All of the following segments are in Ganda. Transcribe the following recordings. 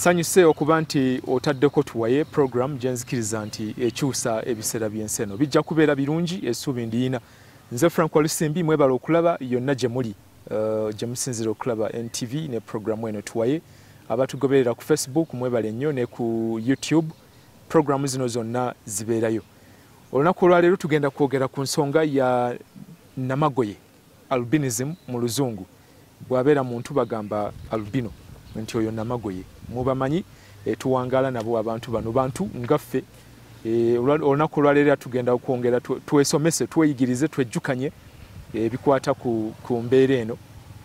nsanyuse okuba nti otaddeko tuwaye program gyenzikiriza nti ekyusa ebiseera by'ensi eno bijja kubeera birungi essuubi ndiina. Nze Frank Walusimbi mwebala okulaba yonna gye muli gye musinzira okulaba NTV ne programu eno tuwaye. Abatugoberera ku Facebook mwebale nnyo ne ku YouTube programu zino zonna zibeerayo. Olunaku olwaleero tugenda kwogera ku nsonga ya namagoye, Albinism mu luzungu. Bw'abeera muntu bagamba albino nti oyo namagoye. Mubamanyi tuwangala nabo abantu bano bantu ngaffe. Olunaku olwaleero tugenda okwongera twesomese, tweyigirize, twejjukanye ebikwata ku mbeera eno.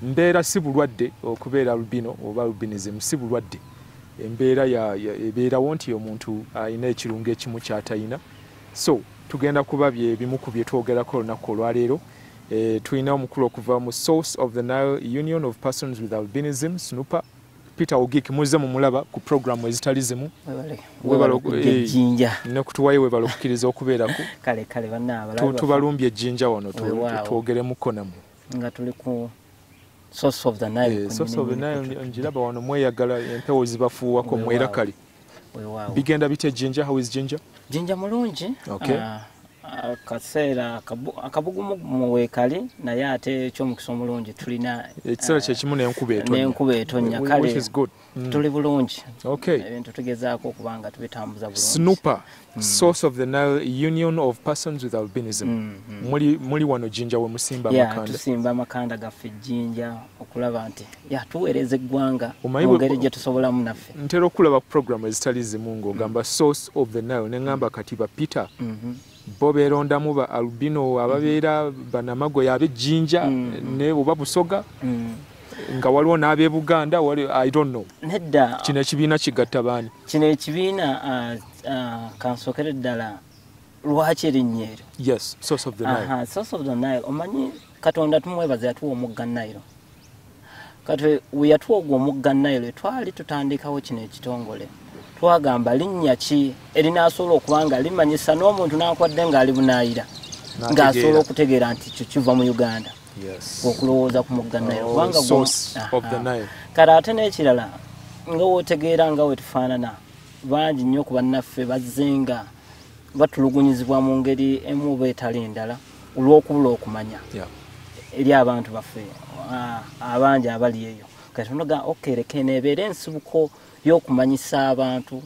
Mbeera si bulwadde okubeera albino oba albinism si bulwadde. Embeera ebeerawo nti omuntu alina ekirungo ekimu ky'atayina. So tugenda kuba bimu ku bye twogerako olunaku olwaleero. Tulina omukulu okuva mu Source of the Nile Union of Persons with Albinism, SNUPA, Peter Ogik, muze mumulaba ku programu ezitali zimu. Jinja. Ne kutuwaye webala okukkiriza okubeerako. Kale bannaaba. Tubalumbye Jinja wano twogeremuko namwe. Nga tuli ku Source of the Nile. Source of the Nile njiraba wano mweyagala empewo zibafuuwako mwera kali. Bigenda bite Jinja? How is Jinja? Jinja mulungi. Okay. Kaseera akabugumu mu weekali naye ate eky'omukisa omulungi tulina ekiseera kyekimu n'enkuba etonnya kale tuli bulungi. Okay. Ebintu tugezaako okubanga tubitambuza bulungi. SNUPA, Source of the Nile Union of Persons with Albinism. Muli wano Jinja we musimba amakanda. Tusimba amakanda gaffe Jinja okulaba nti tuweereza eggwanga mu ngeri gye tusobolamu naffe. Ntera okulaba programu ezitali zimu ng'ogamba Source of the Nile ne ngamba kati ba Peter. Bo beerondamu ba albino ababeera banamagoye ab'ejjinja ne oba busoga nga waliwo n'ab'e Buganda I don't know. Nedda kino ekibiina kigatta baani? Kino ekibiina kansokere ddala lwaki erinnya eryo? Yes, Source of the Nile. Source of the Nile. Omanyi Katonda tumwebaza yatuwa omugga Nile. Kati we yatuwa ogwo omugga Nile twali tutandikawo kino ekitongole. Twagamba linnya ki erinaasobola okubanga limanyisa n'omuntu n'akwadde ng'ali bunaayira ng'asobola okutegeera nti kyo kiva mu Uganda. Okulowooza ku mugga Nile kubanga kale ate n'ekirala nga wootegeera nga we tufaanana bangi nnyo ku bannaffe bazzenga batulugunyizibwa mu ngeri emu oba etali endala olw'okubula okumanya eri abantu baffe abangi abali eyo. Kati tunoga okereka eneebeera ensibuko y'okumanyisa abantu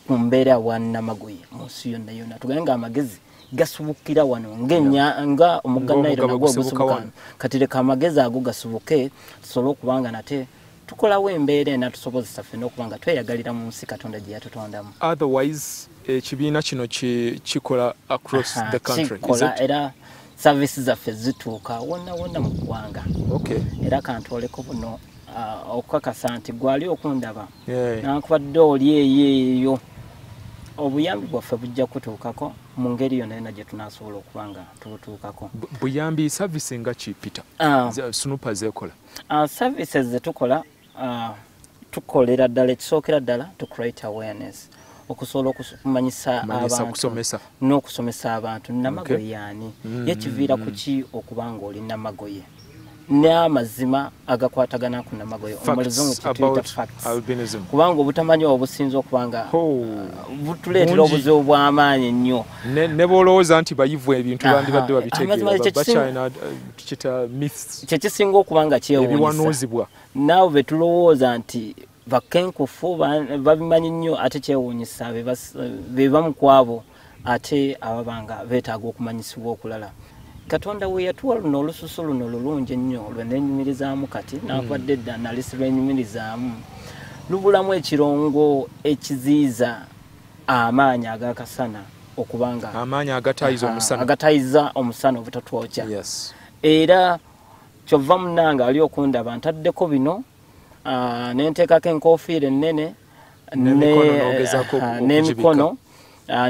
ku mbeera wa namagoye mu nsi yonna. Tugambe nga amagezi gasubukira wano nga omugga Nile nagwo ogusubuka. Kati leka amagezi ago gasubuke tusobole okubanga nate tukolawo embeera enatusobozesa ffenna okubanga tweyagalira mu nsi Katonda gye yatutondamu. Otherwise ekibiina kino kikola across the country. Kikola era services zaffe zituuka wonna mu ggwanga. Era kantoleko buno okukakasa nti gwali okundaba nankubadde oli eyo obuyambi bwaffe bujja kutuukako mu ngeri yonna gye tunaasobola okubanga tubutuukako. Buyambi service nga ki Peter? SNUPA zekola? Services ze tukola tukolera ddala ekisookera ddala to create awareness, okusobola okumanyisa abantu n'okusomesa abantu namagoye yaani yekiviira ku ki okubanga oli namagoye n'amazima agakwatagana ku namagoye omuluzungu kituyita facts kubanga obutamanyi obusinza okubanga butuleetera obuzibu bw'amaanyi nnyo ne bw'olowooza nti bayivu ebintu bandibadde babitegeera kyekisinga okubanga kyewuunyisa naawe be tulowooza nti bakenkufu babimanyi nnyo ate kyewuunyisa be bamu ku abo ate ababanga beetaaga okumanyisibwa okulala. Katonda we yatuwa luno olususu luno lulungi nnyo lwe neenyumirizaamu kati naakwadde dda nalisi lwenyumirizaamu lubulamu ekirongo ekiziiza amaanyi ag'akasana okubanga amaanyi agatayiza omusana obutatwokya. Era kyova munnanga ali okundaba ntaddeko bino nenteekako enkofiira ennene n'emikono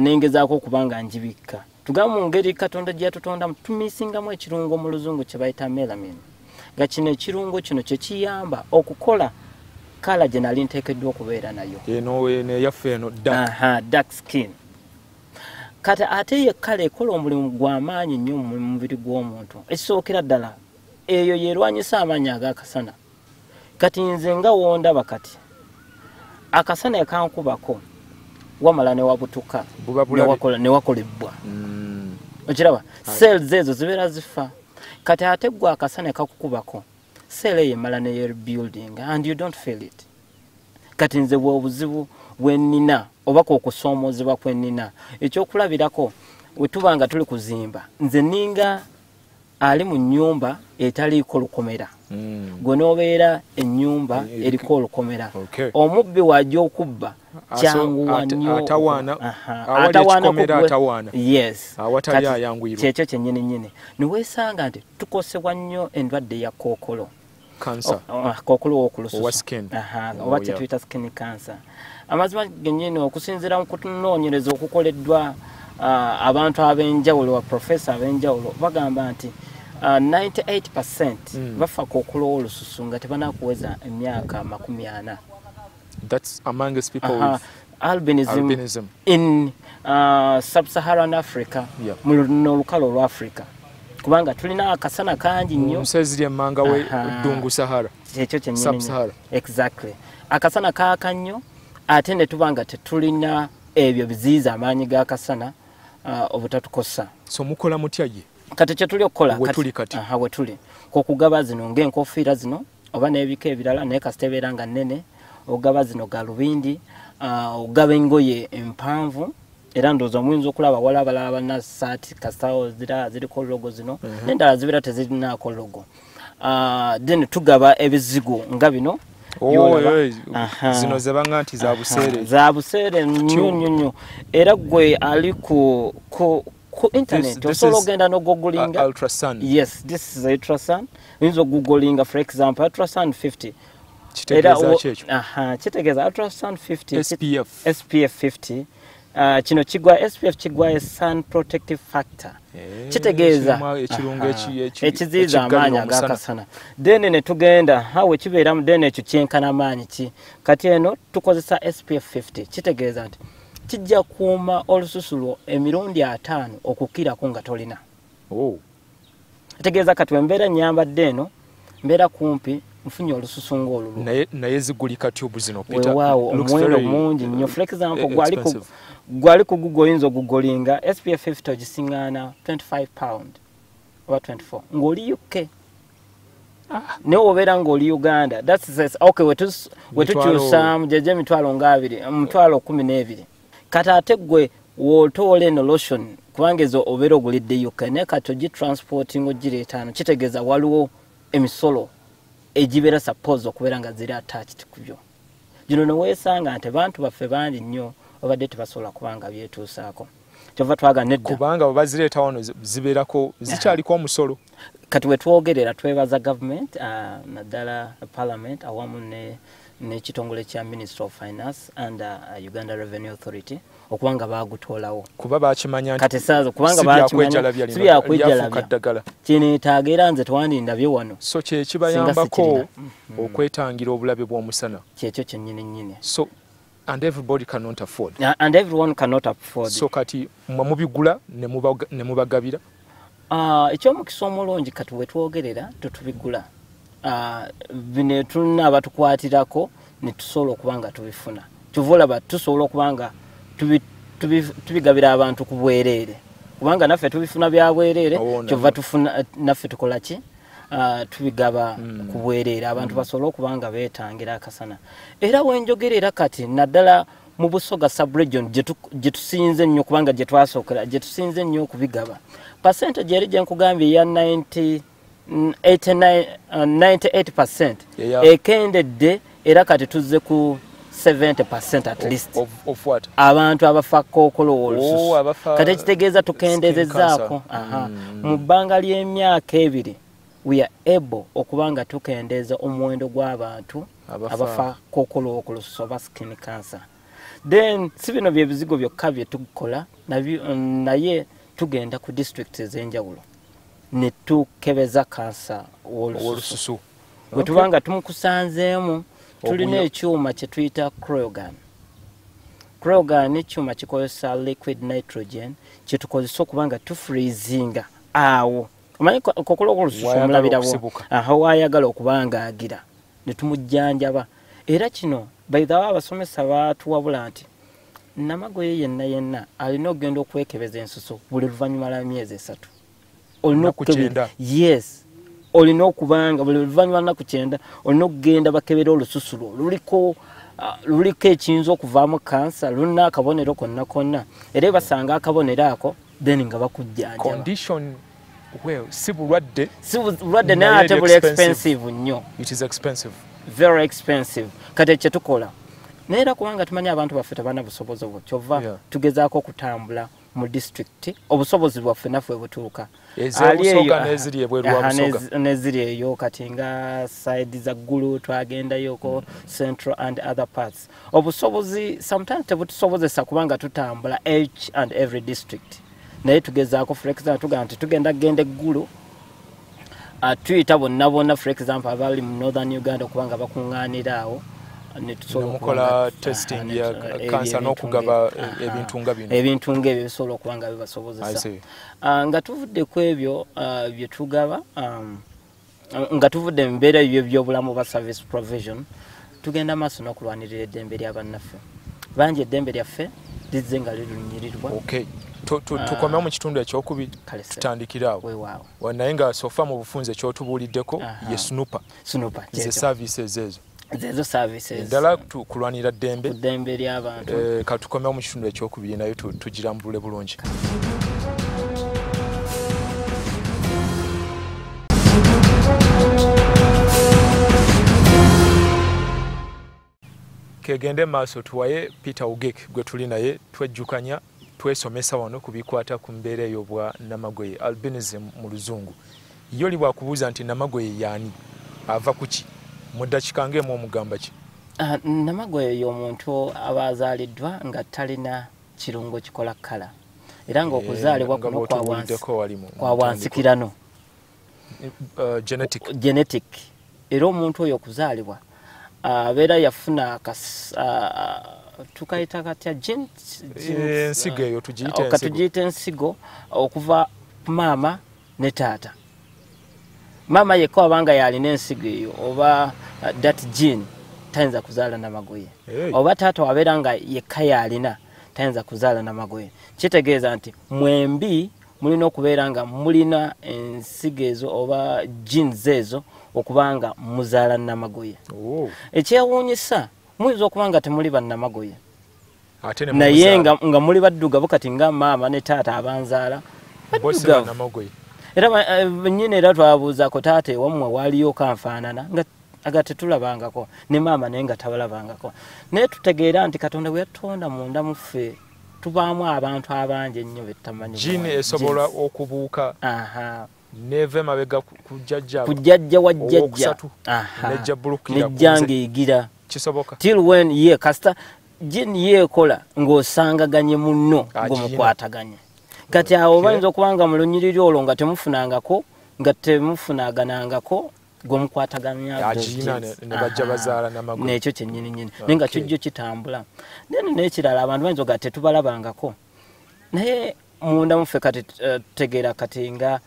nengezaako okubanga njibikka. Tugamba mu ngeri Katonda gye yatutondamu tumisingamu ekirungo mu luzungu kye bayita melanin. Nga kino ekirungo kino kye kiyamba okukola kala gye nali nteekeddwa okubeera nayo. Yaffe eno dark skin. Kati ate ye kala ekola omulimu gw'amaanyi nnyo mu mubiri gw'omuntu. Ekisookera ddala eyo yerwanyisa amaanyi ag'akasana. Kati nze nga wondaba kati akasana ekankubako wamala ne wabutuka ne wakolebwa okiraba cells ezo zibeera zifa kati ate gwe akasana ekakukubako cell eyo emala ne rebuilding and you don't feel it kati nze bw'obuzibu bwennina oba kwokusoomozebwa kwennina ekyokulabirako we tuba nga tuli kuzimba nze ninga ali mu nnyumba etaliiko lukomera gwe n'obeera ennyumba eriko olukomera omubbi wajja okubba kyanguwa nnyo yes awatali ayanguyirwa kyekyo kyennyini niweesanga nti tukosebwa nnyo endwadde ya kookolo cancer kookolo w'okulususu oba yeah. kyetuyita skin cancer amazima gennyini okusinziira mu kunoonyereza okukoleddwa abantu ab'enjawulo wa professor ab'enjawulo bagamba nti 98% bafa kookolo w'olususu nga tebanakuweza emyaka 40. That's among us people with albinism in sub-Saharan Africa mu lukalo lwa Africa kubanga tulina akasana kangi nnyo musezirye manga we dungu Sahara ekyo kyennyini sub-Sahara exactly akasana kaaka nnyo ate ne tubanga tetulina ebyo biziiza amaanyi g'akasana obutatukosa so mukola mutyaye kati kye tuli okukola we tuli kokugaba zino ng'enkofiira zino oba n'ebika ebirala naye kasita ebeera nga nnene ogaba zino galubindi ogaba engoye empanvu era ndowooza muyinza okulaba wala abalala banna saati kasitawo ziriko logo zino n'endala zibeera tezirinaako logo then tugaba ebizigo nga bino zino zebanga nti za buseere nnyo era gwe ali ku internet osobola ogenda n'ogooglinga ultrasound. Yes, this is ultrasound. Oyinza ogooglinga for example ultrasound 50 kitegeeza ultrasound 50 SPF 50 kino kigwa SPF kigwa sun protective factor kitegeeza ekiziiza amaanyi ag'akasana then ne tugenda hawe kibeeramu then ekyo kyenkana amaanyi ki kati eno tukozesa SPF 50 kitegeeza nti kijja kuuma olususu lwo emirundi 5 okukirako nga tolina kitegeeza kati wembeera nyambadde eno mbeera kumpi nfunye olususu ng'olulu naye zigulika tube zino Peter waawo omuwendo mungi nnyo for example gwali ku Google oyinza ogugolinga SPF 50 ogisiŋŋaana £25 oba 24 ng'oli UK ne obeera ng'oli Uganda that's okay wetukyusa jeje emitwalo nga 12 kati ate gwe wotoola eno lotion kubanga ezo obeera ogulidde UK naye kati ogitransporting ogireeta kitegeeza waliwo emisolo ejibeera suppose okubeera nga ziri attached ku byo gino neweesanga nti bantu baffe bangi nnyo obadde tebasobola kubanga byetuusaako kyova twaga nedda kubanga bwe bazireeta wano zibeerako zikyaliko omusolo kati wetwogerera twebaza government naddala parliament awamu n'ekitongole kya Ministry of Finance and Uganda Revenue Authority okubanga bagutoolawo kuba bakimanya kati saazo kubanga bakimanya sibyakwejalabya kineetaaga era nze twandindabye wano so kye kibayambako okwetangira obulabe bw'omusana kyekyo kyennyini so and everybody cannot afford and everyone cannot afford so kati mubigula ne mubagabira ekyomukisa omulungi kati wetwogerera tetubigula bino tulina abatukwatirako ne tusobola okubanga tubifuna kyova tusobola okubanga tubigabira abantu ku bwereere kubanga naffe tubifuna bya bwereere kyova tufuna naffe tukola ki tubigaba ku bwereere abantu basobola okubanga beetangira akasana era wenjogerera kati naddala mu Busoga sub-region gye tusinze nnyo kubanga gye twasookera gye tusinze nnyo okubigaba percentage eri gye nkugambye ya 98% ekendedde era kati tuzze ku 70% at least of what abantu abafa kookolo w'olususu kati ekitegeeza tukendeezezaako mu bbanga ly'emyaka 2 we are able okubanga tukendeeza omuwendo gw'abantu abafa kookolo w'olususu oba skin cancer then si bino byebizigo byokka bye tukola naye tugenda ku district ez'enjawulo ne tukebeza kansa w'olususu bwe tubanga tumukusanzeemu tulina ekyuma kye tuyita cryogun ekyuma kikozesa liquid nitrogen kye tukozesa okubanga tufreezinga awo omanyi kokola okulususu omulabirawo aho waayagala okubanga agira ne tumujjanjaba era kino baithawo abasomesa batuwabula nti namagoye yenna alina okugenda okwekebeza ensuso buli luvannyuma lwa myezi 3 olina okukebera yes olina okubanga buli luvannyuma lunaku 9 olina okugenda bakebera olususu luliko ekiyinza okuvaamu kkansa lulina akabonero konna era basanga akabonero ako then nga bakujjanjaba condition well si bulwadde naye ate buli expensive nnyo. It is expensive, very expensive. Kati kye tukola naye era kubanga tumanyi abantu baffe tebalina busobozi obwo kyova tugezaako okutambula mu district obusobozi bwaffe naffe butuuka neziri eyo kati nga side za ggulu twagendayoko central and other parts obusobozi sometimes tebutusobozesa kubanga tutambula each and every district naye tugezaako for example tugamba nti genda eggulu tuyita bonna for example abali mu northern Uganda kubanga bakuŋŋaanira awo mukola testing ya kkansa n'okugaba ebintu ng'ebyo bisobola okuba nga bibasobozesa nga tuvudde ku ebyo bye tugaba nga tuvudde mu mbeera by'ebyobulamu ba service provision tugenda maaso n'okulwanirira eddembe lya bannaffe bangi eddembe lyaffe lizze nga lirunyirirwa. Tukomea mu kitundu ekyokubiri tutandikira awo naye nga sofa mu bufunze kyotubuuliddeko ye snupa ze services ezo services ddala kulwanira ddembe ly'abantu katukomea mu kitundu ekyokubiri nayo tugirambulule bulungi. Kegende maaso tuwaye Peter Ogik gwe tuli naye twejjukanya twesomesa wano kubikwata ku mbeera ey'obwa namagoye Albinism mu luzungu. Yoli bwakubuuza nti namagoye yaani ava kuki mu ddakiika ng'emu omugamba ki? Namagoye y'omuntu aba azaaliddwa nga talina kirungo kikola kkala era ng'okuzaalibwa kuno kwa bwansikirano genetic era omuntu oyo okuzaalibwa abeera yafuna tukayita katya ensigo eyo tugiyita ensigo okuva maama ne taata. Maama yekka wabanga yalina ensigo eyo oba that gene tayinza kuzaala namagoye oba taata wabeera nga yekka yalina tayinza kuzaala namagoye. Kitegeeza nti mwembi mulina okubeera nga mulina ensigo ezo oba genes ezo okubanga muzaala namagoye. Ekyewuunyisa muyinza okuba nga temuli bannamagoye naye nga muli baddugavu kati nga maama ne taata abanzaala baddugavu era nnyini era twabuuzako taata ewammwe waliyo kanfaanana nga tetulabangako ne maama naye nga tabalabangako naye tutegeera nti Katonda bwe yatonda munda muffe tubaamu abantu abangi ennyo betamanyi jini esobola okubuuka neve mabega kujjajja wajjajja nejjangeyigira kisoboka till when ye kasta jini yekola ng'osangaganye munno ng'omukwataganye kati awo bayinza okubanga mu lunyiriri olwo nga temufunangako nga temufunaganangako gwomukwataganya nekyo kyennyini naye nga kijjo kitambula n'ekirala abantu bayinza nga tetubalabangako naye munda muffe kati tutegeera kati nga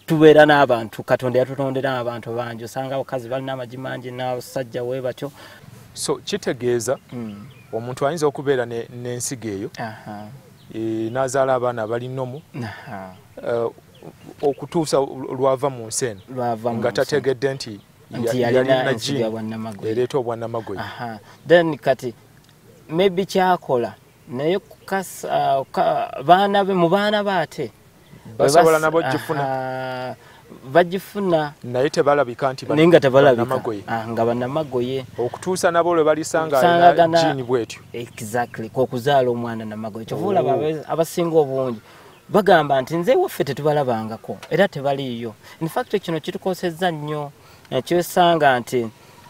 tubeera n'abantu Katonda yatutondera abantu bangi osanga abakazi balina amagi mangi n'abasajja we batyo. So kitegeeza omuntu ayinza okubeera n'ensigo eyo n'azaala abaana abalinomu okutuusa lwava mu nsi eno nga tategedde nti yalina jini ereeta obwannamagoye. Then kati maybe kyakola naye mu baana baate basobola nabo gifuna bagifuna naye tebalabika nti nga tebalabika nga bannamagoye okutuusa nabo lwe balisanga jini bwetyo exactly kw'okuzaala omwana namagoye. Kyovuula abasinga obungi bagamba nti nze waffe tetubalabangako era tebaliiyo. In fact kino kitukosezza nnyo kyesanga nti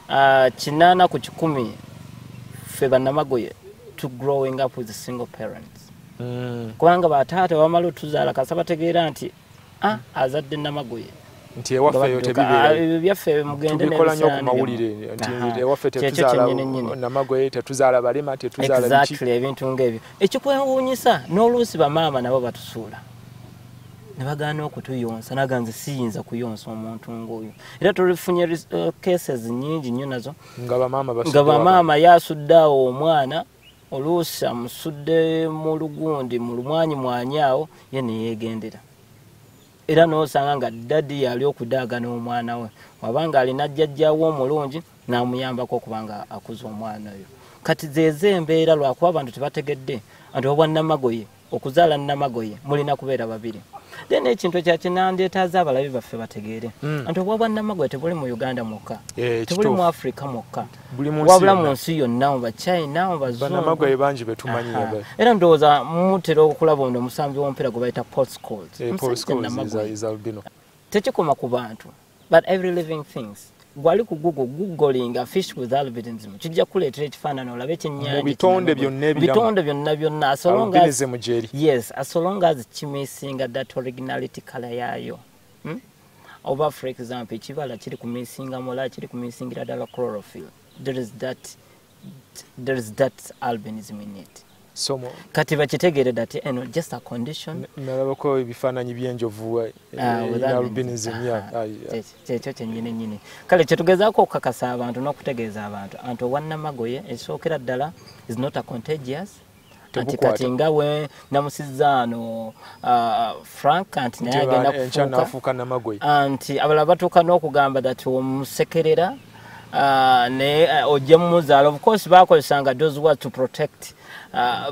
8 ku 10 ffe bannamagoye to growing up with single parents kubanga bataata bamala otuzaala kasa bategeera nti azadde namagoye nti ewaffe eyo tebibeera byaffe mugende tubikola nnyo ku mawulire nti ewaffe tetuzaala namagoye tetuzaala balema tetuzaala exactly ebintu ng'ebyo. Ekikwewuunyisa n'oluusi bamaama nabo batusuula ne bagaana okutuyonsa naganze siyinza kuyonsa omuntu ng'oyo era tulifunye cases nyingi nnyo nazo nga bamaama yasuddeawo omwana oluusi amusudde mu lugundi mu lumwanyi mwanyaawo ye neyeegendera era n'osanga nga daddi yali okudaaga n'omwana we wabanga alina jjajjaawo omulungi n'amuyambako okubanga akuza omwana oyo kati zeeze embeera lwakuba abantu tebategedde anti obwannamagoye okuzaala namagoye mulina kubeera babiri then ekintu ekyakinandeetaaza abalabi baffe bategeere anti obwannamagoye tebuli mu Uganda mwokka tebuli mu Africa mwokka wabula mu nsi yonna mu Bachina mu Bazungu era ndowooza mutera okulaba ono omusambi w'omupiira gwe bayita postcodes tekikoma ku bantu but every living things gwali ku googling a fish with albinism kijja kuleetera ekifaananyi olabe ekyennyanja bitonde byonna as long as kimisinga that originality color yaayo oba for example ekibala kiri ku misinga mola kiri ku misingira ddala chlorophyll there is that albinism in it kati bakitegeere that just a condition nalabako ebifaananyi by'enjovu albinism kyekyo kyennyini kale kyetugezaako okukakasa abantu n'okutegeeza abantu anti obwannamagoye ekisookera ddala is not a contagious anti kati nga we namusizaano Frank anti naye agenda kufuuka namagoye anti abalala batuuka n'okugamba that omusekerera ne ojja mumuzaala of course bakozesanga those words to protect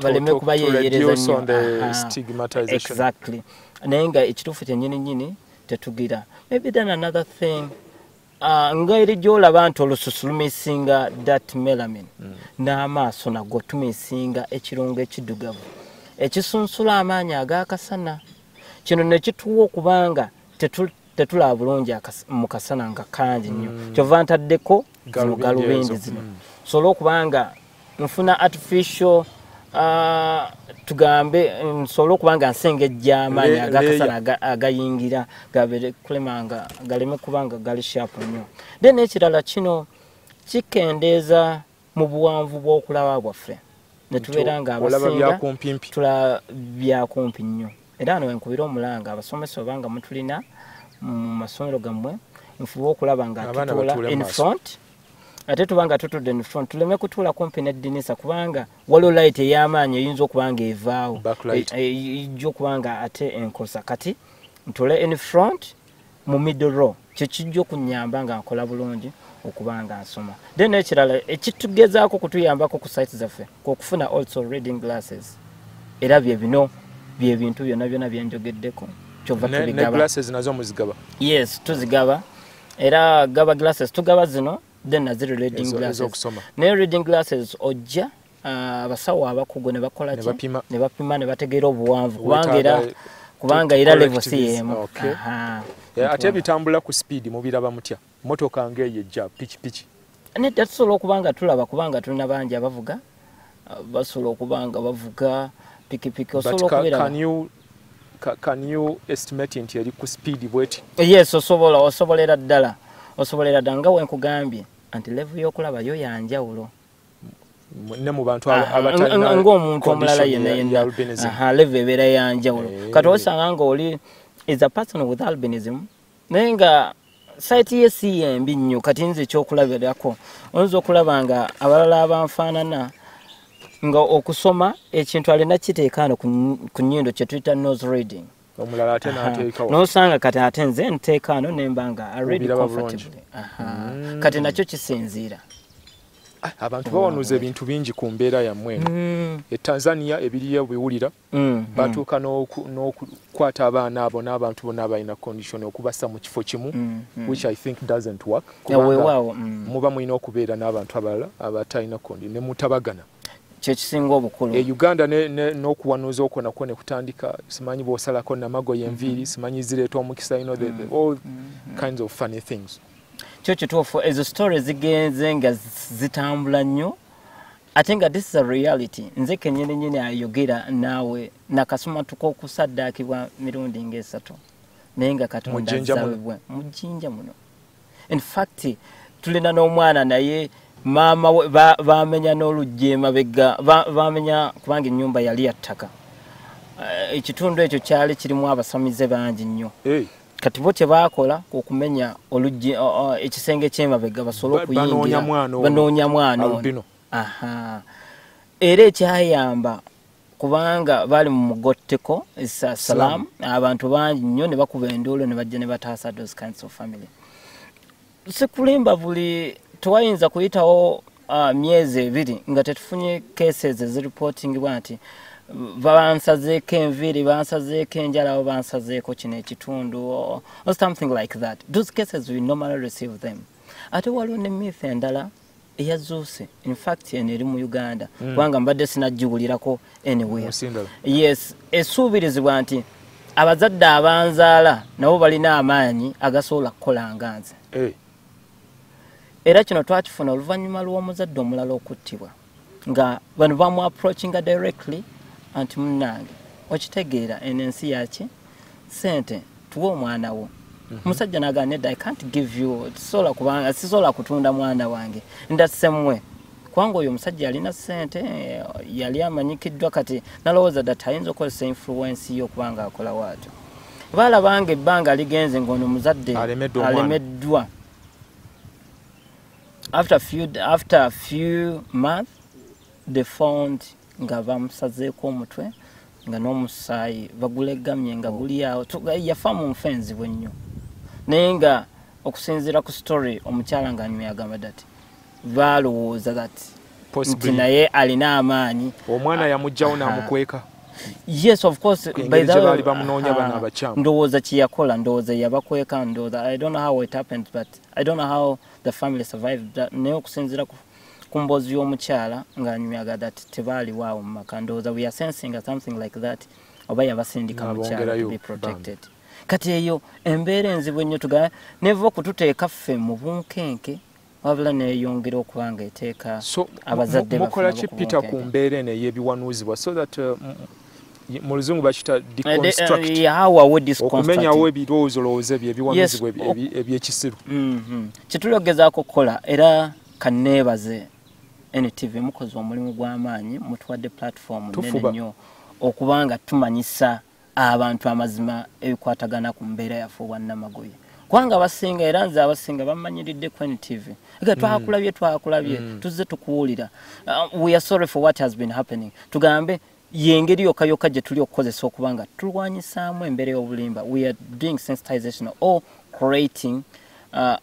baleme kuba yeeyereza nnyo exactly naye nga ekituufu kyennyini tetugira maybe then another thing nga eri gy'olaba nti olususu lumisinga that melanin n'amaaso nago tumisinga ekirungo ekiddugavu ekisunsula amaanyi ag'akasana kino ne kituwa okubanga tetulaba bulungi mu kasana nga kangi nnyo kyova ntaddeko zino galubindi zino sobola okubanga nfuna artificial tugambe nsobola okubanga nsengejja amaanyi ag'akasana agayingira gabere kulemanga galeme kubanga gali sharp nnyo then ekirala kino kikendeeza mu buwanvu bw'okulaba bwaffe ne tubeera nga abasinga tulaba byakumpi nnyo era wano wenkubira omulanga abasomesa obanga mutulina mu masomero gammwe nfuba okulaba nga tutuula in front ate tubanga tutudde in front tuleme kutuula kumpi n'eddinisa kubanga waliwo light ey'amaanyi eyinza okubanga evaawo ejja okubanga ate enkosa kati ntule in front mu middle row kyekijja okunyamba nga nkola bulungi okubanga nsoma then ekirala ekitugezaako kutuyambako ku site zaffe okufuna also reading glasses era byebino byebintu byonna byenjogeddeko kyova tubigaba glasses nazo muzigaba yes tuzigaba era gaba glasses tugaba zino then naziri reading glasses ne reading glasses ojja abasawo abakugu ne bakola ki ne bapima ne bategeera obuwanvu kubanga era level CM ate bitambula ku speed mubiraba mutya motoka ngeye ejja pichi ne tusobola okubanga tulaba kubanga tulina bangi abavuga basobola okubanga bavuga pikipiki osobola okubeera can you estimate nti eri ku speed bweti yes osobolera ddala nga wenkugambye anti level y'okulaba yo yanjawulo ne mu bantu abatalina ng'omuntu omulala yenna level ebeera yanjawulo kati osanga nga oli is a person with albinism naye nga site ye si yembi nnyo kati nze ekyokulabirako oyinza okulaba nga abalala abanfaanana nga okusoma ekintu alina kiteekaano ku nnyindo kye tuyita nose reading omulala ate n'ateekawo n'osanga kati ate nze nteekaano nemba nga read comfortably kati nakyo kisinziira abantu bawanuuza ebintu bingi ku mbeera yammwe Tanzania ebiriyo biwulira batuuka n'okukwata abaana abo n'abantu bonna abalina condition okubassa mu kifo kimu which I think doesn't work kubanga muba mulina okubeera n'abantu abalala abatalina condition ne mutabagana kyekisinga obukulu Uganda n'okuwanuuza okwo nakwo ne kutandika simanyi bw'osalako namagoye enviiri simanyi zireeta omukisa all kinds of funny things kyo kituufu ezo story zigenze nga zitambula nnyo ate nga this is a reality nze kennyini ayogera naawe nakasoma tuk'okusaddaakibwa mirundi ng'esatu naye nga Katonda azabibwe mu Jinja muno in fact tulina n'omwana naye maama we bamenya n'oluggi emabega bamenya kubanga ennyumba yali ya ttaka ekitundu ekyo kyali kirimu abasamize bangi nnyo kati bo kyebakola okumenya oluggi ekisenge ky'emabega basobola okuyingira banoonya mwana ono era ekyayamba kubanga bali mu mugotteko salamu abantu bangi nnyo ne bakuba enduulu ne bajja ne bataasa those kinds of family sikulimba buli tewayinza kuyitawo myezi ebiri nga tetufunye cases eziripotingibwa nti bansazeeko enviiri bansazeeko enjala o bansazeeko kino ekitundu or something like that. Those cases we normally receive them. Ate waliwo ne myth endala eyazuuse in fact eno eri mu Uganda kubanga mbadde sinaggiwulirako anywhere. Yes, esuubirizibwa nti abazadde abanzaala nabo balina amaanyi agasobola kukola nga nze. Era kino twakifuna oluvannyuma lw'omuzadde omulala okuttibwa nga bano bamu approachinga directly anti munnange okitegeera ensi yaki sente tuwe omwana wo musajja n'agamba nedda I can't give you sisobola kubanga sisobola kutunda mwana wange ndassemwe kubanga oyo omusajja yalina sente yali amanyikiddwa kati nalowooza ddati ayinza okukozesa influence yo kubanga akola waatyo baalabanga ebbanga ligenze ng'ono omuzadde alemeddwa after a few months they found nga bamusazeeko omutwe nga n'omusaayi bagulegamye nga guli awo yafa mu nfenzi bwe nnyo naye nga okusinziira ku story omukyala ng'anyuma yagamba dati baalowooza dati nti naye alina amaanyi omwana yamuggyawo n'amukweka. Yes, of course. By the way, ndowooza kiyakola ndowooza yabakweka ndowooza I don't know how it happened but I don't know how the family survived that. Naye okusinziira ku mboozi y'omukyala ng'anyumyaga that tebaali waawo mu maka ndowooza we are sensing something like that oba yabasindika mukyala to be protected. Kati eyo embeera enzibu ennyo tugamba neva okututeeka ffe mu bunkenke wabula neeyongera okuba nga eteeka abazadde mukola ki Peter ku mbeera eno ey'ebiwanuuzibwa so that mu luzungu bakita okumenyawo ebirowoozo ebyo ebiwanuuzibwa ebyekisiru. Kyetulogezaako okukola era kanneebaze NTV mukozi omulimu gw'amaanyi mutuwadde platform nene nnyo okuba nga tumanyisa abantu amazima ebikwatagana ku mbeera yaffe obwannamagoye kubanga abasinga era nze abasinga bamanyiridde ku NTV ega twakulabye tuzze tukuwulira we are sorry for what has been happening tugambe yengeri yokka gye tuli okukozesa okuba nga tulwanyisaamu embeera y'obulimba we are doing sensitization or creating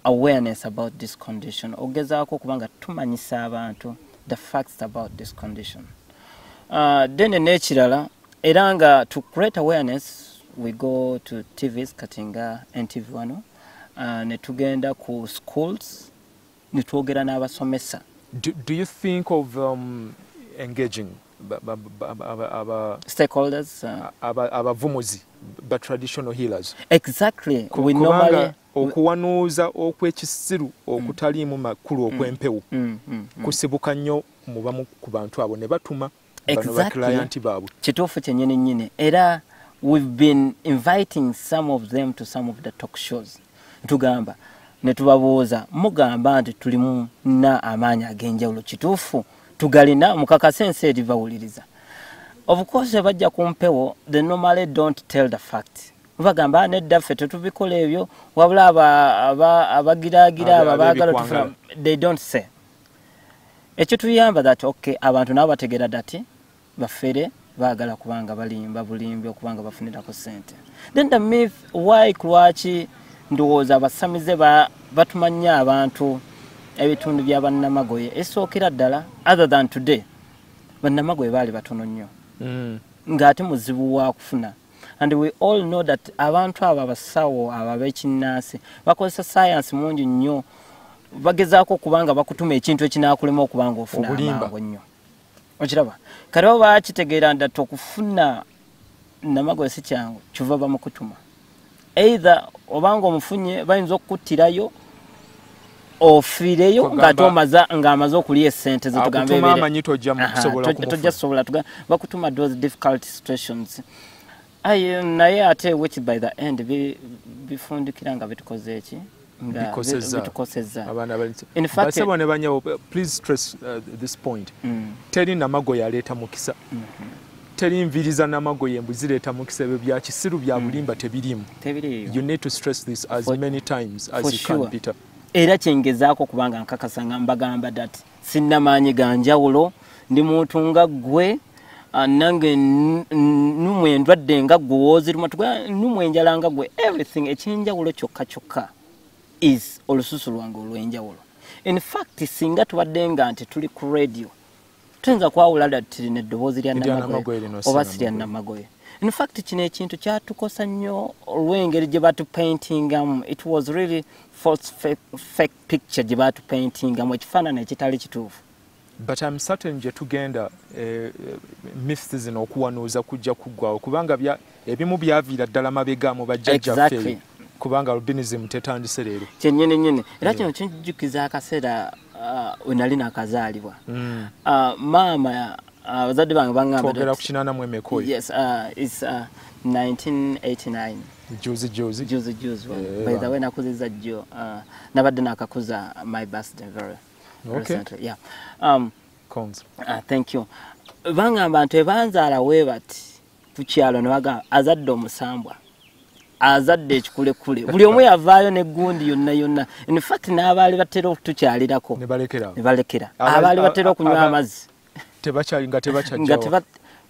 awareness about this condition ogezaako okuba nga tumanyisa abantu the facts about this condition then n'ekirala era nga to create awareness we go to TVs katinga NTV wano ne tugenda ku schools ne twogera n'abasomesa. Do you think of engaging stakeholders abavumuzi but traditional healers? Exactly. We normally okuwanuuza okw'ekisiru okutaliimu makulu okw'empewo kusibuka nnyo mu bamu ku bantu abo ne batuma bano baklayanti baabwe. Kituufu kyennyini nnyini era we've been inviting some of them to some of the talk shows tugamba ne tubabuuza mugamba nti tulimu na amaanyi ag'enjawulo kituufu tugalina mukakase ensi eri bawuliriza. Of course bajja ku mpewo they normally don't tell the fact bagamba nedda ffe tetubikola ebyo wabula abagiraagira abaagala tufuna they don't say ekyo tuyamba that okay abantu nabo bategeera dati baffere baagala kubanga balimba bulimbi okubanga bafunirako sente. Then the myth why lwaki ndowooza abasamize batumanya abantu ebitundu bya bannamagoye esookera ddala other than today bannamagoye baali batono nnyo ng'ate muzibu wa kufuna and we all know that abantu abo abasawo abo ab'ekinnansi bakozesa science mungi nnyo bagezaako okubanga bakutuma ekintu ekinaakulema okubanga ofuna amangu nnyo okiraba kati bo bakitegeera ndati okufuna namagoye si kyangu kiva bamukutuma either obanga omufunye bayinza okukuttirayo ofiireyo ng'amaze okulya essente zetugambe tojja sobola bakutuma those difficult situations naye ate which by the end bifundikira nga bitukoze eki bitukosezza. In fact, please stress this point. Teri namagoye aleeta mukisa. terimviriza namagoye embu zireeta mu kisebe bya kisiru bya bulimba tebirimu. You need to stress this as many times as you can, Peter. Era kyengezaako kubanga nkakasa nga mbagamba that sinnamaanyi ga njawulo ndi muntu nga ggwe nange numwe ndwadde nga ggwe wooziruma numwe enjala nga ggwe everything ekyenjawulo kyokka kyokka is olususu lwange olw'enjawulo. In fact singa tubadde nga nti tuli ku radio tuyinza kwawula ddala n'eddoboozi lya namagoye oba si lya namagoye. In fact kino ekintu kyatukosa nnyo olw'engeri gye batupaintingamu. It was really false fake picture gye batupaintingamu ekifaananyi ekitali kituufu. But I'm certain gye tugenda myths zino okuwanuuza kujja kuggwawo kubanga ebimu byaviira ddala mabega mu bajjajjaffe kubanga albinism tetandise leero. Kyennyini era kino kinjjukiza akaseera we nali nakazaalibwa. Maama abazadde bange bangamba twogera ku 84 yes it's 1989 juzi by the way nakuziza jjo nabadde nakakuza my birthday very recently. Yeah thank you. Bangamba nti ebanzaala weebati ku kyalo ne bagamba azadde omusambwa azadde ekikulekule buli omu yavaayo n'eggundi yonna. In fact n'abaali batera okutukyalirako ne balekera abaali batera okunywa amazzi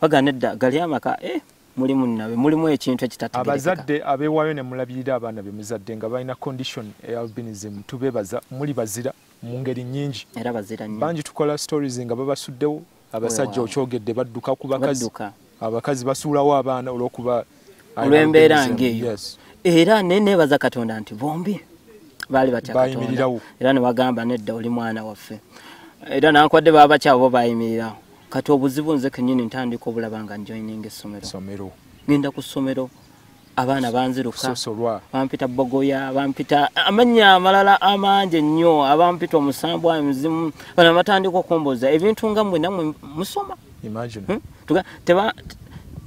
bagana edda gali amaka mulimu nabe mulimu ekintu ekitategerekeka. Abazadde abeewaayo ne mulabirira abaana be muzadde nga balina condition ya albinism tubeebaza muli bazira mu ngeri nnyingi era bazira nnyo. Bangi tukola stories nga babasuddewo abasajja okyogedde badduka ku bakazi abakazi basuulawo abaana olw'okuba olw'embeera ng'eyo. Era neneebaza Katonda nti bombi baali batya Katonda era ne bagamba nedda oli mwana waffe era nankwadde baba bakyabo bayimirirawo. Kati obuzibu nze kennyini ntandika obulaba nga njoininga essomero. Ngenda ku ssomero abaana banziruka bampita bogoya bampita amannya amalala amangi ennyo abampita omusambwa emizimu bana batandika okumbuuza ebintu nga mmwe nammwe musoma. Imagine.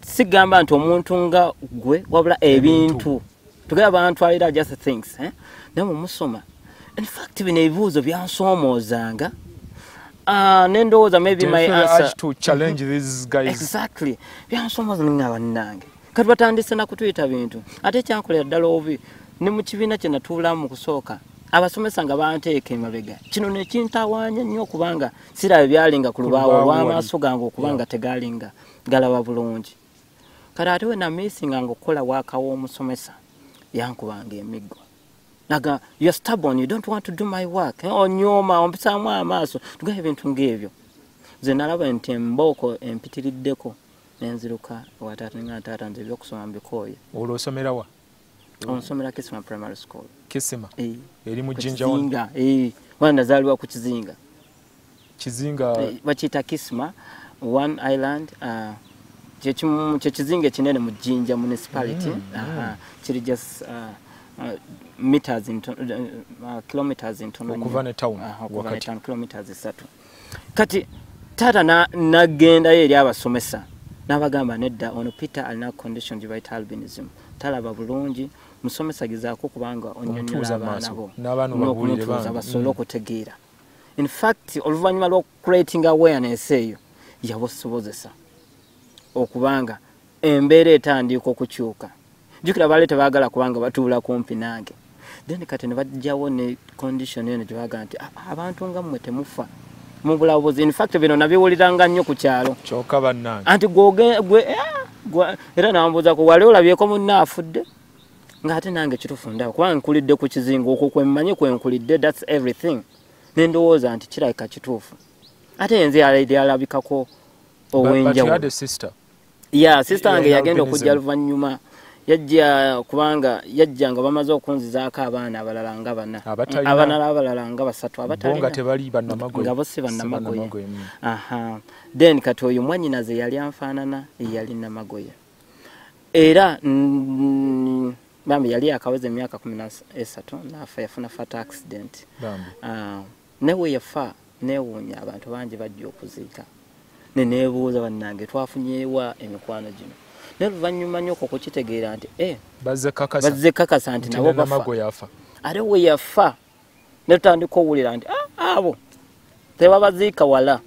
Sigamba nti omuntu nga gwe wabula ebintu tugaba bantwalira just things nammwe musoma. In fact bino ebibuuzo byansoomozanga nendowooza maybe my answer to challenge these guys. Exactly byansoomoza nga bannange kati batandise nakutuyita bintu ate ekyankolera ddala obi ne mu kibiina kye natuulamu mu kusooka abasomesa nga banteeka emabega kino ne kintawaanya nnyo okubanga siraba byalinga ku lubaawo olw'amaaso gange okubanga tegalinga galaba bulungi. Kati ate we namisinga ng'okukola waaka w'omusomesa yankubanga emiggo naga you're stubborn, you don't want to do my work onyooma ompisaamu amaaso tugaye ebintu ng'ebyo. Nze nalaba nti embooko empitiriddeko nenziruka wataata nga taata nze ebyokusoma mbikooye. Olwo osomera wa? Onsomera Kisima Primary School. Kisima? Eri mu Jinja Kizinga. Wana nazaalibwa ku Kizinga. Kizinga bakiyita Kisima One Island kyekizinga ekinene mu Jinja municipality. Kiri just meters kilometers ntono okuva ne town wakati kilometers 3. Kati tata nagenda eri abasomesa n'abagamba nedda ono Peter alina condition gye bayita albinism talaba bulungi musomesa gezaako kubanga onyonyola abaana bo n'abaana basobola okutegeera. In fact oluvannyuma lwa creating awareness eyo yabosobozesa okubanga embeera etandika okukyuka. Jukira bale tebaagala kubanga batuula kumpi nange. Then kati ne bajjawo ne condition eno gye baagala nti abantu nga mmwe temufa mu bulabuzi. In fact bino nabiwuliranga nnyo ku kyalo kyokka bannange anti gwe era nambuuza ku wali olabyeko munna afudde ng'ate nange kituufu ndaba kubanga nkulidde ku Kizinga okwo kwe mmanyi kwe nkulidde that's everything. Nendowooza nti kirabika kituufu ate enze yalabikako ow'enjawulo. Sister wange yagenda okujja luvannyuma yajja kubanga yajja nga bamaze okunzizaako abaana abalala nga bana abalala nga basatu abatalina tebali bannamagoye nga bose bannamagoye. Then kati oyo mwannyinaze yali anfaanana yali namagoye era bambi yali akaweza emyaka 13 nafa yafuna fatal accident. Newe yafa newuunya abantu bangi bajja okuziika neneebuuza bannange twafunyeewa emikwano gino. N'oluvannyuma nnyo okwo kukitegeera nti bazze kakasa nti nabo bafa. Ate we yafa ne tutandika owulira nti abo tebabaziika wala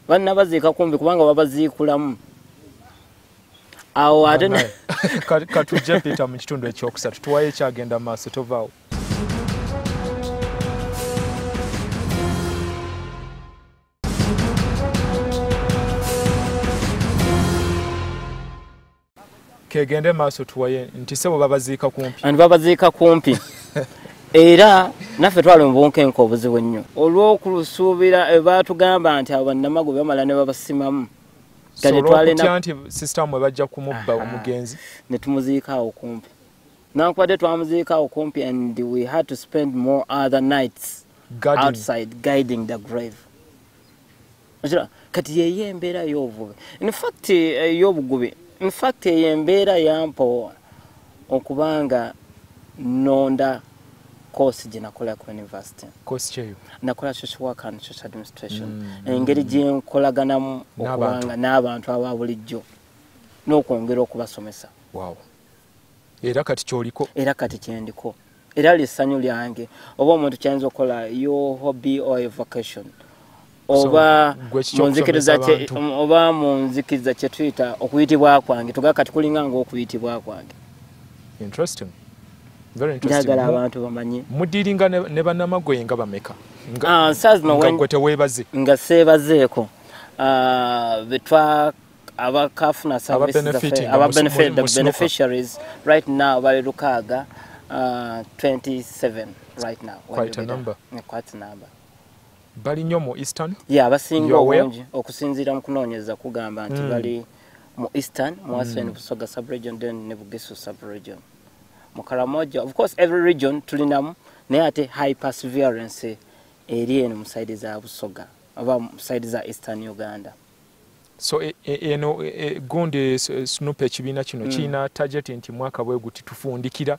bannabaziika kumbi kubanga babaziikulamu. awo ate katujja Peter mu kitundu ekyokusatu tuwaye kyagenda maaso tovaawo. Kegende maaso tuwaye nti sebo babaziika kumpi. Ani babaziika kumpi. Era naffe twali mu bunkenke obuzibu nnyo olw'okulusuubira baatugamba nti abo bannamagoye bamala ne babasimamu. Kati twalina nti system bajja kumubba omugenzi ne tumuziika awo kumpi. Nankubadde twamuziika awo kumpi and we had to spend more other nights outside guiding the grave. Kati yeye embeera y'obuvubi. In fact y'obugubi. In fact embeera yampo okubanga nonda course gye nakola ku university. Course kyeyo nakola social work and social administration. Engeri gye nkolaganamu okubanga n'abantu aba bulijjo n'okwongera okubasomesa. Wow. Era kati kyoliko? Era kati kyendiko. Era lissanyu lyange oba omuntu kyayinza okukola your hobby or a vocation. Oba munzikiriza kye tuyita okuyitibwa kwange tuga kati kulinga ng'okuyitibwa kwange. Interesting. Very interesting. Njagala abantu bamanyi. Mudiringa ne bannamagoye nga bameka? Nga teweebaze. Nga seebazeeko. Betwa abakafuna services the beneficiaries right now bali lukaaga 27 right now. Quite a number. Quite a number. Bali nnyo mu Eastern? Yeah, abasinga obungi okusinziira mu kunoonyeza kugamba nti bali mu Eastern, mu Western Busoga sub-region, then ne Bugisu sub-region. Mu Karamoja, of course every region tulinamu naye ate high perseverance eri eno mu side za Busoga oba mu side za Eastern Uganda. So eno gundi Snoop ekibiina kino kiina target nti mwaka bwe guti tufundikira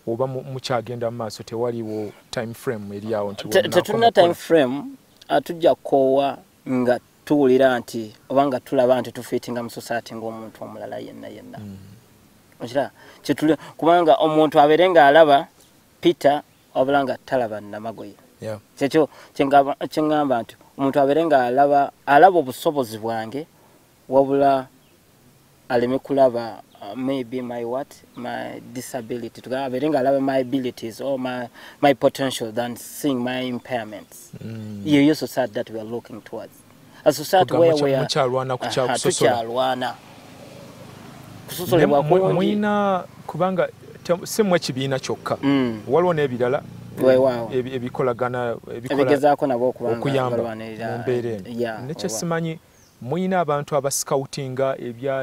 oba mukyagenda mu maaso tewaliwo time frame eri awo nti tetulina time frame atujja koowa nga tuwulira nti oba nga tulaba nti tufiitinga mu society ng'omuntu omulala yenna. Okira kyetuli kubanga omuntu abeere nga alaba Peter wabula nga talaba nnamagoye. Kyekyo kyengamba nti omuntu abeere nga alaba obusobozi bwange wabula aleme kulaba maybe my disability abeere nga alaba my abilities or my potential than seeing my impairments. Yeyo society that we are looking towards. A society where we are tukyalwana kusosolebwa kungi. Mwina kubanga semwe kibiina kyokka waliwo n'ebirala ebikolagana ebigezaako nabo okuyamba mu mbeera eno. Nekyesimanyi mwina abantu abascoutinga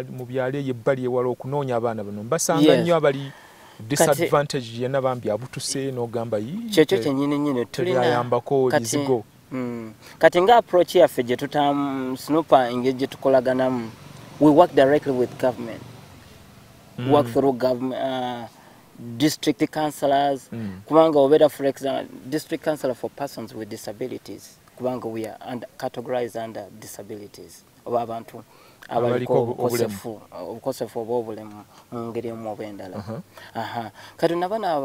mu byalo eyebbali ewala okunoonya abaana bano mbasanga nnyo abali disadvantage yenna bambi abutuse n'ogamba kyekyo kyennyini tulinayambako lizigo. Kati nga approach yaffe gye Snooper engeri gye tukolaganamu, we work directly with government. Work through government, district councillors. Kubanga obera, for example, district councillor for persons with disabilities. Kubanga we are categorized under disabilities. Oba abantu abaliko obukosefu obw'obulemu mu ngeri emu oba endala. Kati nabana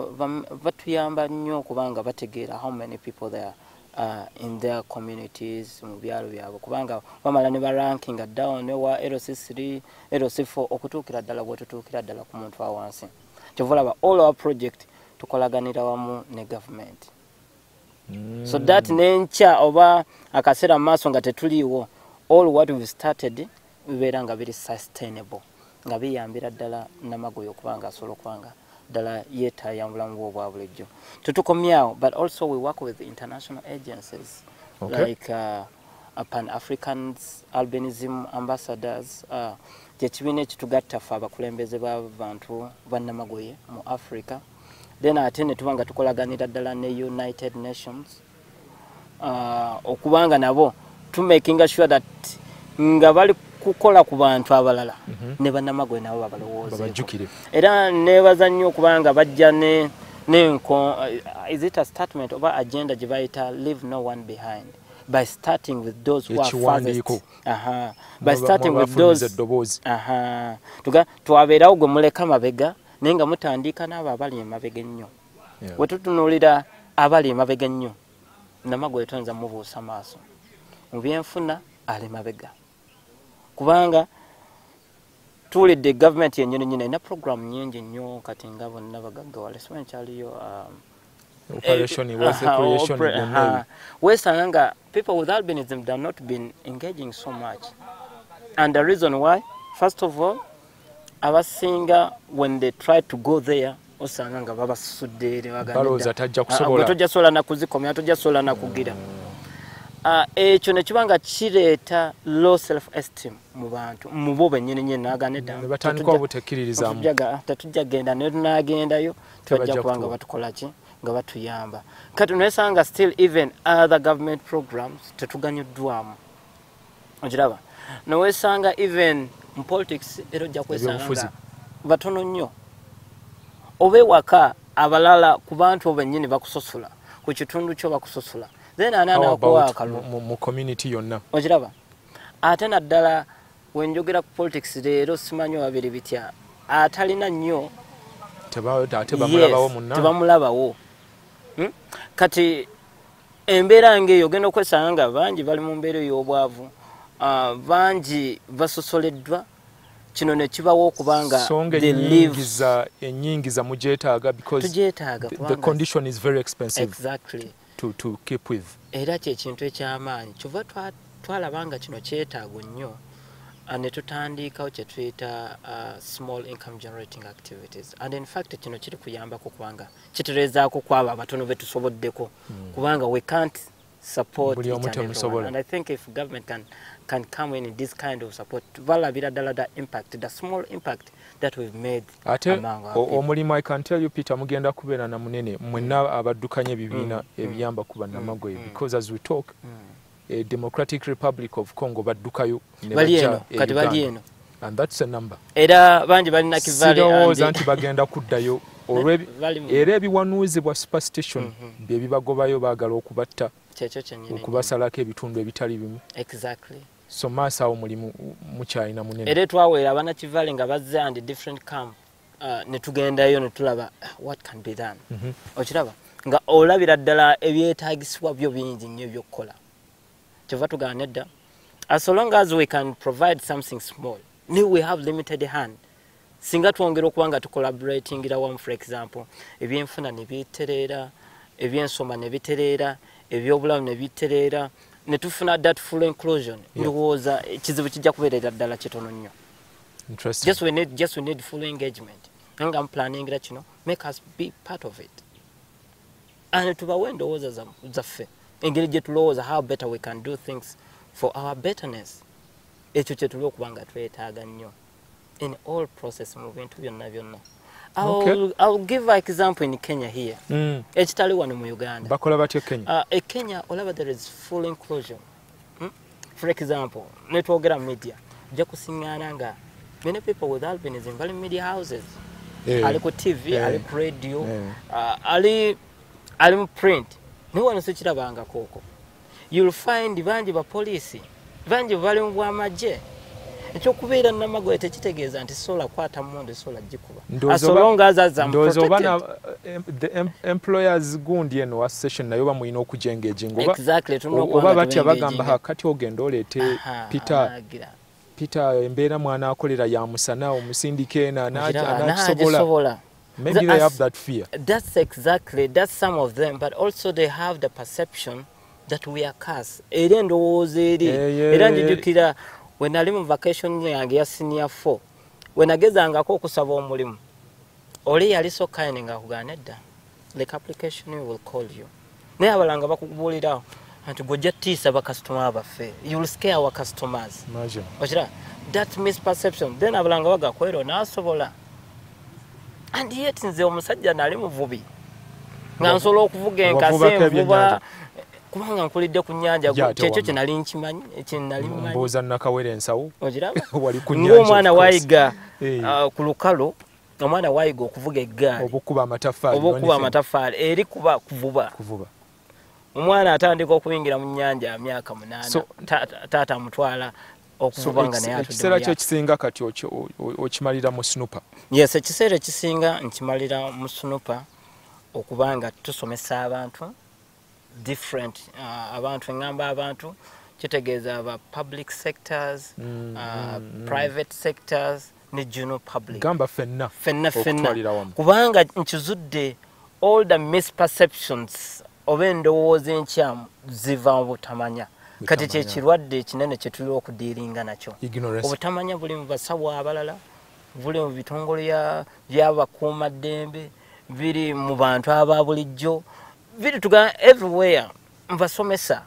batuyamba nnyo kubanga bategeera how many people there in their communities mu byalo byabwe kubanga bamala ne barankinga down wa LC3 LC4 okutuukira ddala bwe tutuukira ddala ku muntu awansi. Kyovulaba all our project tukolaganira wamu ne government. So that nenkya oba akaseera maaso nga tetuliiwo all what we started bibeera nga biri sustainable nga biyambira ddala nnamagoye okubanga asobola okubanga ddala yeetaaya mubulamu bwe obwa bulijjo. Tetukomyawo, but also we work with international agencies like Pan-Africans, Albinism ambassadors. Kyekibiina ekitugatta ffe abakulembeze b'abantu bannamagoye mu Africa. Then ate ne tuba nga tukolaganira ddala ne United Nations okubanga nabo making sure that nga bali kukola ku bantu abalala ne bannamagoye nabo babalowoozeeko. Era neebaza nnyo okubanga bajja is it a statement oba agenda gye bayita leave no one behind, by starting with those who are farthest. By starting with those twabeerawo gwe muleka mabega naye nga mutandika n'abo abali emabega ennyo. We tutunuulira abali emabega ennyo nnamagoye tonza mubuusa maaso mu byenfuna ali mabega kubanga tuwulidde government yennyini nyina ina program nyingi nnyo kati nga bonna bagaggawala simanyi kyaliyo weesanga nga people with albinism have not been engaging so much, and the reason why, first of all, abasinga when they try to go there osanga nga babasudde eri tojja sobola nakuzikomya tojja sobola nakugira. Ekyo ne kiba nga kireeta low self esteem mu bantu mu bo bennyini nyini naganedda tetujja genda ne tunagendayo tujja kubanga batukola ki nga batuyamba. Kati nesanga still even other government programs tetuganyuddwamu okiraba nowesanga even in politics erojja kwesanga batono nnyo oba ewaka abalala ku bantu bennyini bakusosola ku kitundu kyo bakusosola then anana okuwa akalu mu community yonna okiraba ate naddala wenjogera ku politics leero simanyi wabiri bitya atalina nnyo tebamulabawo kati embeera ngeeyo ogenda okwesanga nga bangi bali mu mbeera ey'obwavu bangi basosoleddwa kino ne kibawo okubanga ennyingiza mugyetaaga because the condition is very expensive exactly to keep with. Era kyekintu eky'amaanyi kyova twalabanga kino kyetaago nnyo ne tutandikawo kye tuyita small income generating activities, and in fact kino kiri kuyambako kubanga kitereezaako kwabo abatono betusoboddeko kubanga we can't support each and everyone. And I think if government can come in this kind of support, valabira dala the impact, the small impact that we've made among our people. Omulimu, I can tell you Peter mugenda kubeera na munene mwenna abaddukanya ebibiina ebiyamba ku bannamagoye because as we talk a Democratic Republic of Congo baddukayo ne bajja kati bali eno and that's a number. Era bangi balina kivale sirowooza nti bagenda kuddayo era ebiwanuuzibwa superstition bye bibagobayo baagala okubatta okubasalako ebitundu ebitali bimu. Exactly. So maaso awo mulimu mukyalina munene. Era twaweera abannakivale nga bazze and different camp ne tugendayo ne tulaba what can be done. Okiraba nga olabira ddala ebyetaagisibwa byo bingi nnyo ebyokukola. Kyova tugana nedda as long as we can provide something small, we have limited hand. Singa twongera okuba nga tucollaboratingira wamu, for example ebyenfuna ne bitereera, ebyensoma ne bitereera, ebyobulamu ne bitereera, ne tufuna that full inclusion, ndowooza ekizibu kijja kubeerera ddala kitono nnyo. Just we need full engagement. Nga I'm planning that, make us be part of it. And tubawe endowooza zaffe engeri gye tulowooza how better we can do things for our betterness. Ekyo kye tuli okuba nga twetaaga nnyo in all process mu bintu byonna byonna. I'll give an example in Kenya here. Ekitali wano mu Uganda. Bakola batya Kenya? Kenya, olaba there is full inclusion. For example, netwogera media. Ojja kusiŋŋaana nga many people with albinism bali media houses. Ali ku TV, ali ku radio, ali mu print. Naye wano sikirabanga kooko. You'll find bangi ba poliisi, bangi bali mu bwamagye. Ekyokubeera namagoye tekitegeeza nti sola kwata mmondo sola gikuba. Ndowooza oba the employers gundi eno association nayo bamulina okujengejenga oba batya bagamba kati ogenda oleete Peter embeera mwana akolera ya musana omusindike n'akisobola. Maybe they have that fear. That's some of them, but also they have the perception that we are cursed. Era ndowooza eri era njijukira when I live on vacation yange ya senior 4 when agezangako okusaba omulimu oli yali so kind nga kugana edda like application will call you naye abalanga bakubuulirawo anti gojja tiisa bakasitoma baffe you will scare our customers. Imagine. Okira that misperception then abalanga bagakwero n'asobola and yet nze omusajja nali muvubi nga nsobola okuvuga enkasi envuba kubanga nkulidde ku nnyanja kyekyo kyenali nkimanyi ekyenali mmanyi mbooza nakawera ensawo wali ku nnyanja ng'omwana waayiga ku lukalo omwana waayiga okuvuga eggaali obukuba amatafaali eri kuba kuvuba omwana atandika okuyingira mu nnyanja myaka 8 taata amutwala okuvuba nga naye atudde ekiseera kyo ekisinga kati okimalira mu snooper. Yes, ekiseera ekisinga nkimalira mu snooper okubanga tusomesa abantu different abantu ngamba abantu kitegeeza aba public sectors private sectors ne general public gamba fenna kubanga nkizudde all the misperceptions oba endowooza enkyamu ziva mu butamanya kati kyekirwadde ekinene kye tuli okudiiringa nakyo obutamanya buli mu basawo abalala buli mu bitongole by'abakuumaddembe biri mu bantu aba bulijjo biri tuga everywhere mbasomesa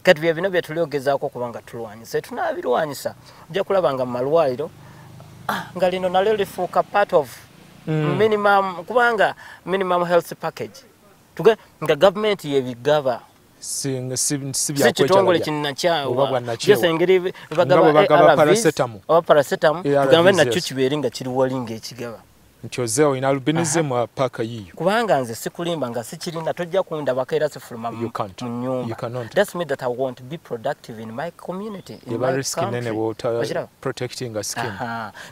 kati bye bino bye tuli ogezaako kubanga tulwanyisa tunaabirwanyisa ojja kulaba nga mu malwaliro nga lino nalyo lifuuka part of minimum kubanga minimum health package tuga nga government yebigaba kitongole kinnakyawa engeri bagaba paracetamol tugambe nakyo kibeere nga kiri wali ng'ekigaba nti ozeewo ina albinism paaka yiyo kubanga nze sikulimba nga sikirina tojja kundabako era sifuluma mu nyumba that's me that I want to be productive in my community in my country protecting a skin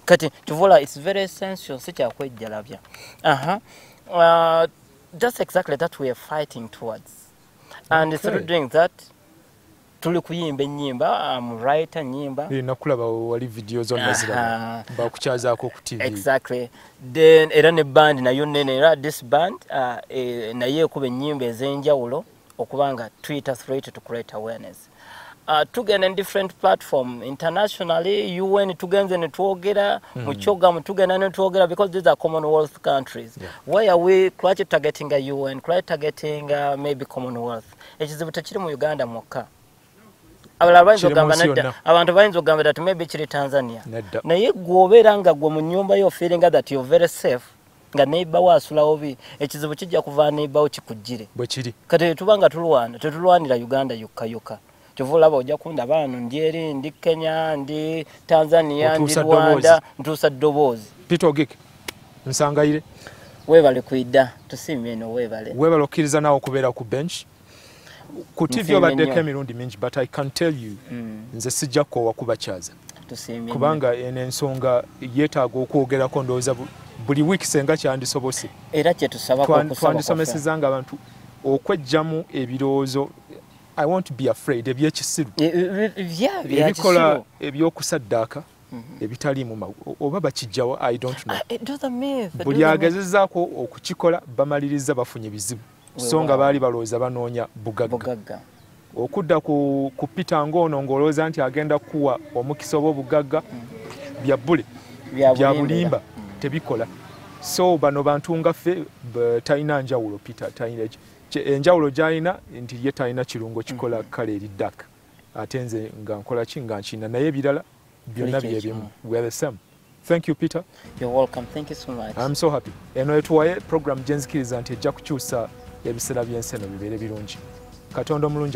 kati tuvola it's very essential sikyakwejjalabya that's exactly that we are fighting towards and through doing that tuli kuyimba ennyimba writer nyimba nakulaba wali video zonna ziraba bakukyazaako ku TV exactly then era ne band nayo nene era this band naye ekuba ennyimba ez'enjawulo okubanga Twitter threat to create awareness tugenda in different platform internationally UN tugenze ne twogera mu kyogamu tugenda ne twogera because these are Commonwealth countries why are we quite targeting a UN quite targeting maybe Commonwealth ekizibu tekiri mu Uganda mwokka abantu bayinza okugamba that maybe kiri Tanzania naye gwobeera nga gwe mu nyumba yo feeling that you're very safe nga neighbor wasulawo bi ekizibu kijja kuva neighbor kikujjire bwe kiri kati tubanga tetulwanira Uganda yokka tuvulaba ojja kunda baano ndi eri ndi Kenya ndi Tanzania ndi Rwanda ntuusa ddoboozi Peter Ogik nsangayire weebale kuidda tusiimye eno weebale okkiriza naawe okubeera ku bench ku TV obaddeko emirundi mingi but I can tell you nze sijja koowa kubakyaza kubanga ensonga yeetaaga okwogerako ndowooza buli wiiki senga kyandisobose era kyetusabako twandisomesezanga abantu okwejjamu ebirowoozo I won't be afraid ebyekisiru ebikola ebyokusaddaaka ebitaliimu oba bakijjawo I don't know buli agezezaako okukikola bamaliriza bafunye bizibu so nga baali balowooza banoonya bugagga okudda ku Peter ng'ono ng'olowooza nti agenda kuwa omukisa oba obugagga bya bbule bya bulimba tebikola so bano bantu nga ffe talina njawulo Peter talina enjawulo gy'alina nti ye talina kirungo kikola kale eriddaka ate nze nga nkola ki nga nkina naye ebirala byonna byebimu we are the same. Thank you, Peter. You're welcome. Thank you so much. I'm so happy. Eno etuwaye program gyenzikiriza nti ejja kukyusa ebiseera by'ensi eno bibeere birungi. Katonda omulungi